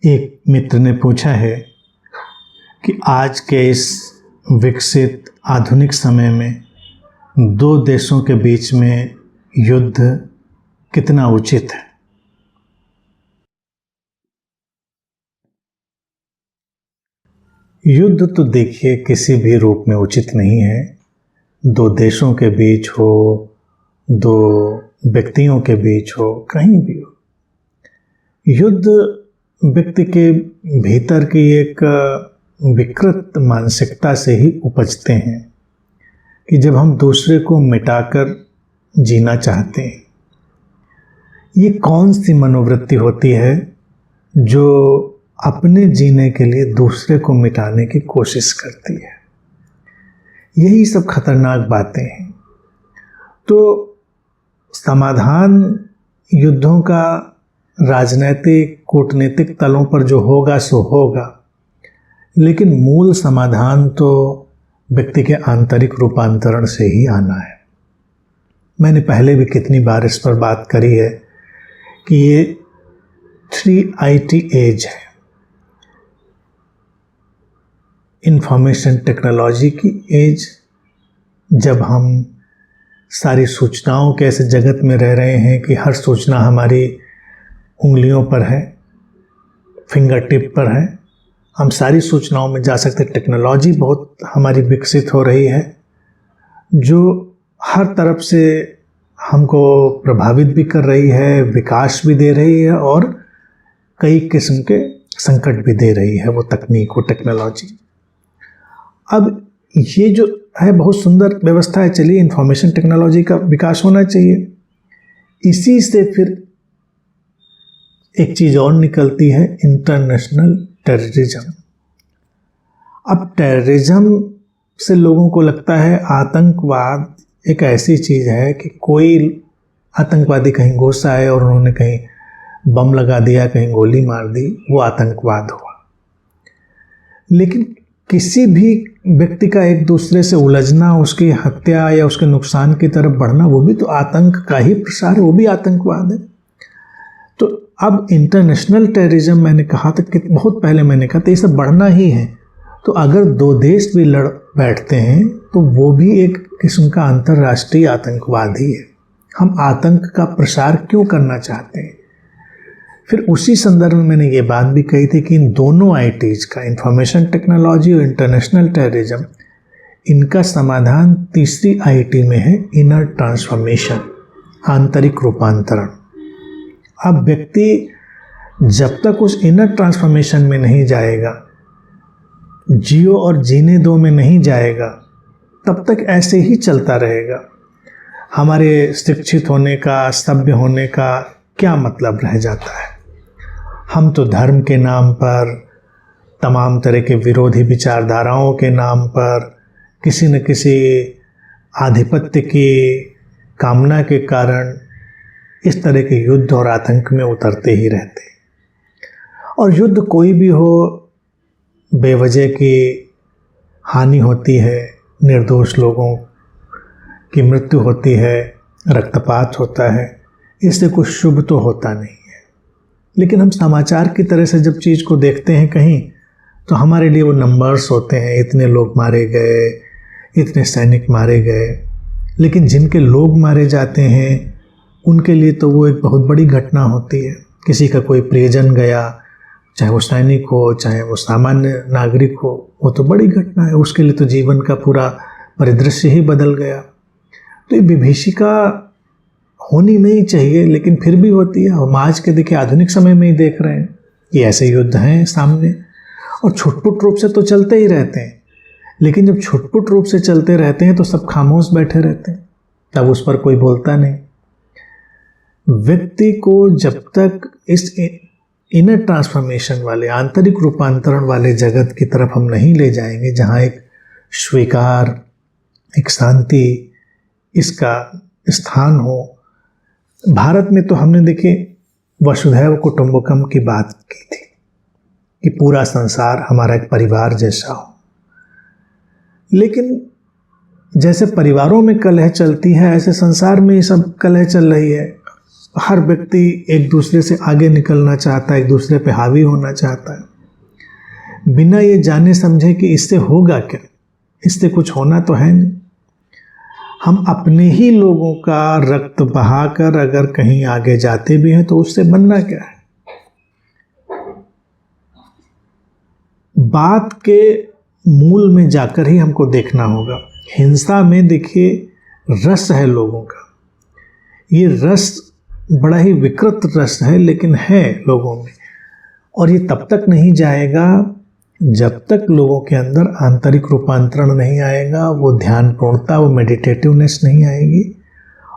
एक मित्र ने पूछा है कि आज के इस विकसित आधुनिक समय में दो देशों के बीच में युद्ध कितना उचित है। युद्ध तो देखिए किसी भी रूप में उचित नहीं है। दो देशों के बीच हो, दो व्यक्तियों के बीच हो, कहीं भी हो, युद्ध व्यक्ति के भीतर की एक विकृत मानसिकता से ही उपजते हैं कि जब हम दूसरे को मिटाकर जीना चाहते हैं। ये कौन सी मनोवृत्ति होती है जो अपने जीने के लिए दूसरे को मिटाने की कोशिश करती है। यही सब खतरनाक बातें हैं। तो समाधान युद्धों का राजनैतिक कूटनीतिक तलों पर जो होगा सो होगा, लेकिन मूल समाधान तो व्यक्ति के आंतरिक रूपांतरण से ही आना है। मैंने पहले भी कितनी बार इस पर बात करी है कि ये 3IT एज है। इंफॉर्मेशन टेक्नोलॉजी की एज, जब हम सारी सूचनाओं के ऐसे जगत में रह रहे हैं कि हर सूचना हमारी उंगलियों पर है, फिंगर टिप पर है, हम सारी सूचनाओं में जा सकते। टेक्नोलॉजी बहुत हमारी विकसित हो रही है जो हर तरफ से हमको प्रभावित भी कर रही है, विकास भी दे रही है और कई किस्म के संकट भी दे रही है वो तकनीक, वो टेक्नोलॉजी। अब ये जो है बहुत सुंदर व्यवस्था है। चलिए, इंफॉर्मेशन टेक्नोलॉजी का विकास होना चाहिए। इसी से फिर एक चीज़ और निकलती है, इंटरनेशनल टेररिज्म। अब टेररिज्म से लोगों को लगता है आतंकवाद एक ऐसी चीज़ है कि कोई आतंकवादी कहीं घुस आए और उन्होंने कहीं बम लगा दिया, कहीं गोली मार दी, वो आतंकवाद हुआ। लेकिन किसी भी व्यक्ति का एक दूसरे से उलझना, उसकी हत्या या उसके नुकसान की तरफ बढ़ना, वो भी तो आतंक का ही प्रसार है, वो भी आतंकवाद है। तो अब इंटरनेशनल टेररिज्म मैंने कहा था कि बहुत पहले मैंने कहा था ये सब बढ़ना ही है। तो अगर दो देश भी लड़ बैठते हैं तो वो भी एक किस्म का अंतर्राष्ट्रीय आतंकवाद ही है। हम आतंक का प्रसार क्यों करना चाहते हैं? फिर उसी संदर्भ में मैंने ये बात भी कही थी कि इन दोनों ITs का, इंफॉर्मेशन टेक्नोलॉजी और इंटरनेशनल टेररिज्म, इनका समाधान तीसरी IT में है, इनर ट्रांसफॉर्मेशन, आंतरिक रूपांतरण। अब व्यक्ति जब तक उस इनर ट्रांसफॉर्मेशन में नहीं जाएगा, जियो और जीने दो में नहीं जाएगा, तब तक ऐसे ही चलता रहेगा। हमारे शिक्षित होने का, सभ्य होने का क्या मतलब रह जाता है? हम तो धर्म के नाम पर, तमाम तरह के विरोधी विचारधाराओं के नाम पर, किसी न किसी आधिपत्य की कामना के कारण इस तरह के युद्ध और आतंक में उतरते ही रहते हैं। और युद्ध कोई भी हो, बेवजह की हानि होती है, निर्दोष लोगों की मृत्यु होती है, रक्तपात होता है, इससे कुछ शुभ तो होता नहीं है। लेकिन हम समाचार की तरह से जब चीज़ को देखते हैं कहीं, तो हमारे लिए वो नंबर्स होते हैं, इतने लोग मारे गए, इतने सैनिक मारे गए। लेकिन जिनके लोग मारे जाते हैं उनके लिए तो वो एक बहुत बड़ी घटना होती है। किसी का कोई प्रियजन गया, चाहे वो सैनिक हो, चाहे वो सामान्य नागरिक हो, वो तो बड़ी घटना है। उसके लिए तो जीवन का पूरा परिदृश्य ही बदल गया। तो ये विभीषिका होनी नहीं चाहिए, लेकिन फिर भी होती है। हम आज के देखिए आधुनिक समय में ही देख रहे हैं कि ऐसे युद्ध हैं सामने, और छुटपुट रूप से तो चलते ही रहते हैं। लेकिन जब छुटपुट रूप से चलते रहते हैं तो सब खामोश बैठे रहते हैं, तब उस पर कोई बोलता नहीं। व्यक्ति को जब तक इस इनर ट्रांसफॉर्मेशन वाले, आंतरिक रूपांतरण वाले जगत की तरफ हम नहीं ले जाएंगे, जहाँ एक स्वीकार, एक शांति, इसका स्थान हो। भारत में तो हमने देखिए वसुधैव कुटुंबकम की बात की थी कि पूरा संसार हमारा एक परिवार जैसा हो। लेकिन जैसे परिवारों में कलह चलती है, ऐसे संसार में ये सब कलह चल रही है। हर व्यक्ति एक दूसरे से आगे निकलना चाहता है, एक दूसरे पे हावी होना चाहता है, बिना ये जाने समझे कि इससे होगा क्या, इससे कुछ होना तो है नहीं। हम अपने ही लोगों का रक्त बहाकर अगर कहीं आगे जाते भी हैं तो उससे बनना क्या है। बात के मूल में जाकर ही हमको देखना होगा। हिंसा में देखिए रस है लोगों का, ये रस बड़ा ही विकृत रस है लेकिन है लोगों में, और ये तब तक नहीं जाएगा जब तक लोगों के अंदर आंतरिक रूपांतरण नहीं आएगा, वो ध्यानपूर्णता, वो मेडिटेटिवनेस नहीं आएगी।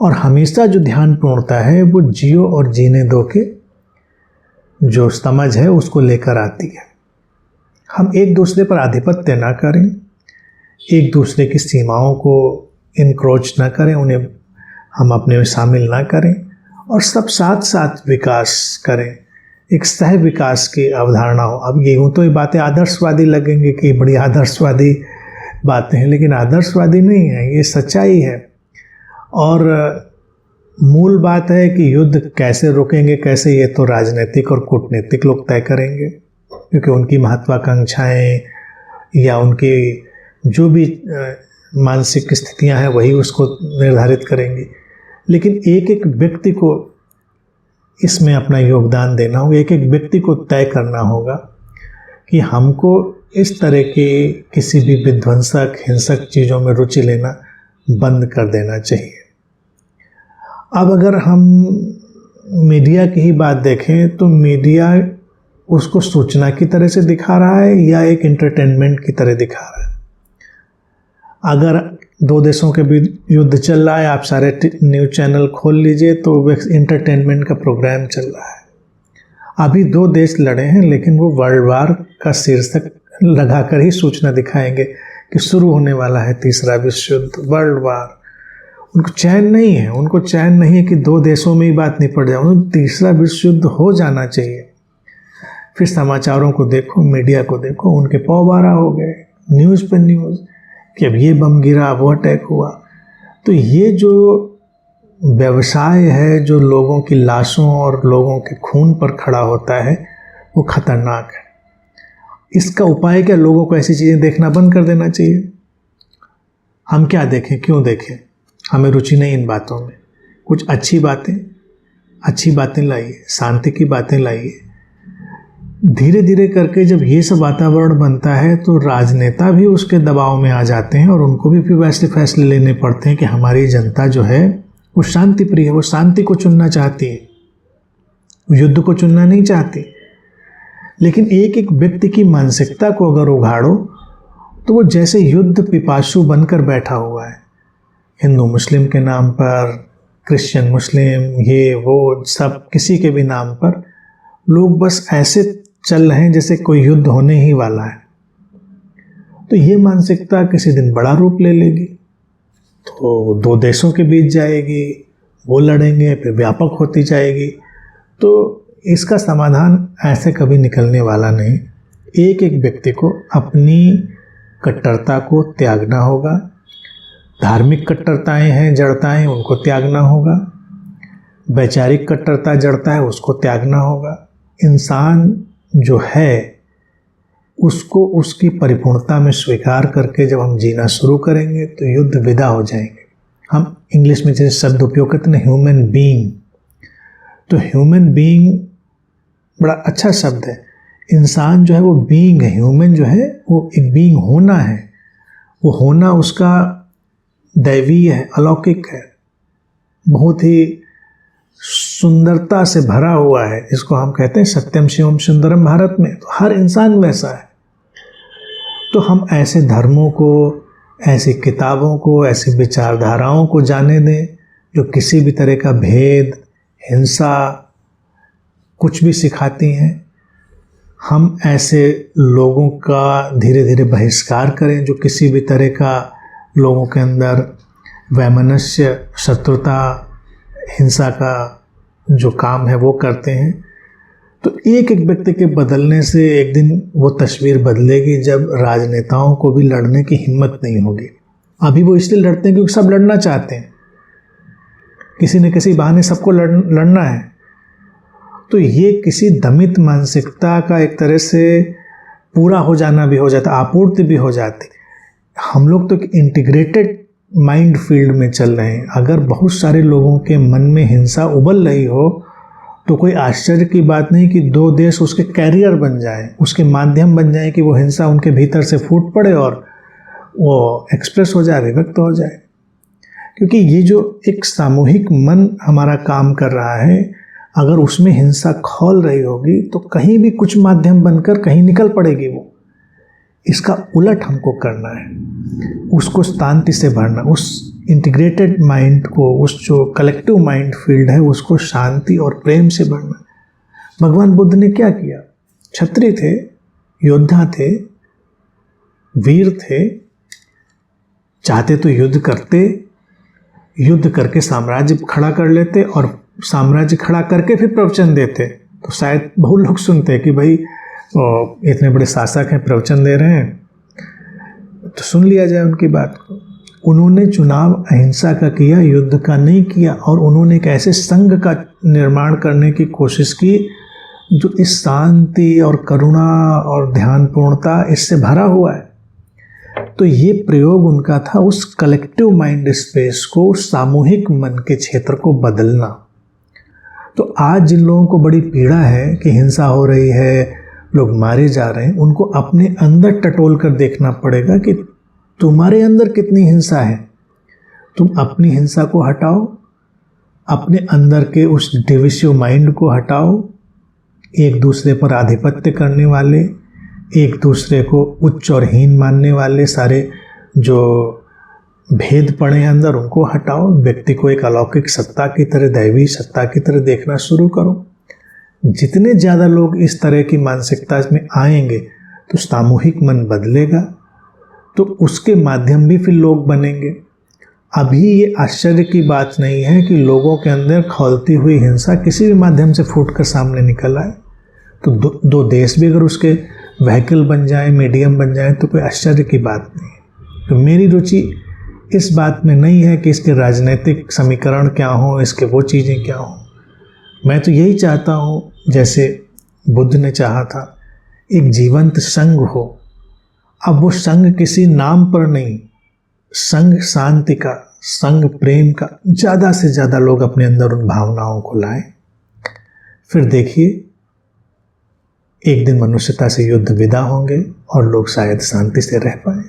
और हमेशा जो ध्यानपूर्णता है वो जियो और जीने दो के जो समझ है उसको लेकर आती है। हम एक दूसरे पर आधिपत्य ना करें, एक दूसरे की सीमाओं को इनक्रोच ना करें, उन्हें हम अपने में शामिल ना करें, और सब साथ साथ विकास करें, एक सह विकास की अवधारणा हो। अब यूँ तो ये बातें आदर्शवादी लगेंगे कि बड़ी आदर्शवादी बातें हैं, लेकिन आदर्शवादी नहीं है, ये सच्चाई है। और मूल बात है कि युद्ध कैसे रोकेंगे, कैसे, ये तो राजनीतिक और कूटनीतिक लोग तय करेंगे, क्योंकि उनकी महत्वाकांक्षाएं या उनकी जो भी मानसिक स्थितियां हैं वही उसको निर्धारित करेंगी। लेकिन एक एक व्यक्ति को इसमें अपना योगदान देना होगा, एक एक व्यक्ति को तय करना होगा कि हमको इस तरह के किसी भी विध्वंसक, हिंसक चीज़ों में रुचि लेना बंद कर देना चाहिए। अब अगर हम मीडिया की ही बात देखें तो मीडिया उसको सूचना की तरह से दिखा रहा है या एक एंटरटेनमेंट की तरह दिखा रहा है। अगर दो देशों के बीच युद्ध चल रहा है, आप सारे न्यूज़ चैनल खोल लीजिए तो एंटरटेनमेंट का प्रोग्राम चल रहा है। अभी दो देश लड़े हैं लेकिन वो वर्ल्ड वार का शीर्षक लगाकर ही सूचना दिखाएंगे कि शुरू होने वाला है तीसरा विश्व युद्ध, वर्ल्ड वार। उनको चैन नहीं है, उनको चैन नहीं है कि दो देशों में ही बात निपट जाए, उनको तीसरा विश्व युद्ध हो जाना चाहिए। फिर समाचारों को देखो, मीडिया को देखो, उनके पौबारा हो गए, न्यूज़ पे न्यूज़ कि अब ये बम गिरा, वो अटैक हुआ। तो ये जो व्यवसाय है जो लोगों की लाशों और लोगों के खून पर खड़ा होता है वो खतरनाक है। इसका उपाय क्या, लोगों को ऐसी चीज़ें देखना बंद कर देना चाहिए। हम क्या देखें, क्यों देखें, हमें रुचि नहीं इन बातों में। कुछ अच्छी बातें लाइए, शांति की बातें लाइए। धीरे धीरे करके जब ये सब वातावरण बनता है तो राजनेता भी उसके दबाव में आ जाते हैं और उनको भी फिर वैसे फैसले लेने पड़ते हैं कि हमारी जनता जो है वो शांति प्रिय है, वो शांति को चुनना चाहती है, युद्ध को चुनना नहीं चाहती। लेकिन एक एक व्यक्ति की मानसिकता को अगर उघाड़ो तो वो जैसे युद्ध पिपासु बनकर बैठा हुआ है, हिंदू मुस्लिम के नाम पर, क्रिश्चियन मुस्लिम, ये वो सब किसी के भी नाम पर लोग बस ऐसे चल रहे हैं जैसे कोई युद्ध होने ही वाला है। तो ये मानसिकता किसी दिन बड़ा रूप ले लेगी, तो दो देशों के बीच जाएगी, वो लड़ेंगे, फिर व्यापक होती जाएगी। तो इसका समाधान ऐसे कभी निकलने वाला नहीं। एक एक व्यक्ति को अपनी कट्टरता को त्यागना होगा। धार्मिक कट्टरताएं हैं, जड़ताएं, उनको त्यागना होगा। वैचारिक कट्टरता, जड़ता है, उसको त्यागना होगा। इंसान जो है उसको उसकी परिपूर्णता में स्वीकार करके जब हम जीना शुरू करेंगे तो युद्ध विदा हो जाएंगे। हम इंग्लिश में जैसे शब्द उपयोग करते हैं ह्यूमन बीइंग, तो ह्यूमन बीइंग बड़ा अच्छा शब्द है। इंसान जो है वो बीइंग है, ह्यूमन जो है वो एक बीइंग होना है। वो होना उसका दैवीय है, अलौकिक है, बहुत ही सुंदरता से भरा हुआ है। इसको हम कहते हैं सत्यम शिवम सुंदरम भारत में। तो हर इंसान वैसा है। तो हम ऐसे धर्मों को, ऐसी किताबों को, ऐसी विचारधाराओं को जाने दें जो किसी भी तरह का भेद, हिंसा कुछ भी सिखाती हैं। हम ऐसे लोगों का धीरे धीरे बहिष्कार करें जो किसी भी तरह का लोगों के अंदर वैमनस्य, शत्रुता, हिंसा का जो काम है वो करते हैं। तो एक एक व्यक्ति के बदलने से एक दिन वो तस्वीर बदलेगी जब राजनेताओं को भी लड़ने की हिम्मत नहीं होगी। अभी वो इसलिए लड़ते हैं क्योंकि सब लड़ना चाहते हैं, किसी न किसी बहाने सबको लड़ना है। तो ये किसी दमित मानसिकता का एक तरह से पूरा हो जाना भी हो जाता, आपूर्ति भी हो जाती। हम लोग तो एक इंटीग्रेटेड माइंड फील्ड में चल रहे हैं। अगर बहुत सारे लोगों के मन में हिंसा उबल रही हो तो कोई आश्चर्य की बात नहीं कि दो देश उसके कैरियर बन जाए, उसके माध्यम बन जाए कि वो हिंसा उनके भीतर से फूट पड़े और वो एक्सप्रेस हो जाए, अभिव्यक्त हो जाए। क्योंकि ये जो एक सामूहिक मन हमारा काम कर रहा है, अगर उसमें हिंसा खौल रही होगी तो कहीं भी कुछ माध्यम बनकर कहीं निकल पड़ेगी वो। इसका उलट हमको करना है, उसको शांति से भरना, उस इंटीग्रेटेड माइंड को, उस जो कलेक्टिव माइंड फील्ड है उसको शांति और प्रेम से भरना। भगवान बुद्ध ने क्या किया? क्षत्रिय थे, योद्धा थे, वीर थे, चाहते तो युद्ध करते, युद्ध करके साम्राज्य खड़ा कर लेते और साम्राज्य खड़ा करके फिर प्रवचन देते। तो शायद बहुत लोग सुनते कि भाई इतने बड़े शासक हैं, प्रवचन दे रहे हैं, तो सुन लिया जाए उनकी बात को। उन्होंने चुनाव अहिंसा का किया, युद्ध का नहीं किया। और उन्होंने एक ऐसे संघ का निर्माण करने की कोशिश की जो इस शांति और करुणा और ध्यानपूर्णता इससे भरा हुआ है। तो ये प्रयोग उनका था उस कलेक्टिव माइंड स्पेस को, सामूहिक मन के क्षेत्र को बदलना। तो आज जिन लोगों को बड़ी पीड़ा है कि हिंसा हो रही है, लोग मारे जा रहे हैं, उनको अपने अंदर टटोल कर देखना पड़ेगा कि तुम्हारे अंदर कितनी हिंसा है। तुम अपनी हिंसा को हटाओ, अपने अंदर के उस डिविसिव माइंड को हटाओ, एक दूसरे पर आधिपत्य करने वाले, एक दूसरे को उच्च और हीन मानने वाले सारे जो भेद पड़े हैं अंदर, उनको हटाओ। व्यक्ति को एक अलौकिक सत्ता की तरह, दैवी सत्ता की तरह देखना शुरू करो। जितने ज़्यादा लोग इस तरह की मानसिकता में आएंगे तो सामूहिक मन बदलेगा, तो उसके माध्यम भी फिर लोग बनेंगे। अभी ये आश्चर्य की बात नहीं है कि लोगों के अंदर खौलती हुई हिंसा किसी भी माध्यम से फूट कर सामने निकल आए। तो दो देश भी अगर उसके व्हीकल बन जाए, मीडियम बन जाए, तो कोई आश्चर्य की बात नहीं है। तो मेरी रुचि इस बात में नहीं है कि इसके राजनीतिक समीकरण क्या हो, इसके वो चीज़ें क्या हो। मैं तो यही चाहता हूँ, जैसे बुद्ध ने चाहा था, एक जीवंत संघ हो। अब वो संघ किसी नाम पर नहीं, संघ शांति का, संघ प्रेम का, ज़्यादा से ज़्यादा लोग अपने अंदर उन भावनाओं को लाएं। फिर देखिए एक दिन मनुष्यता से युद्ध विदा होंगे और लोग शायद शांति से रह पाएं।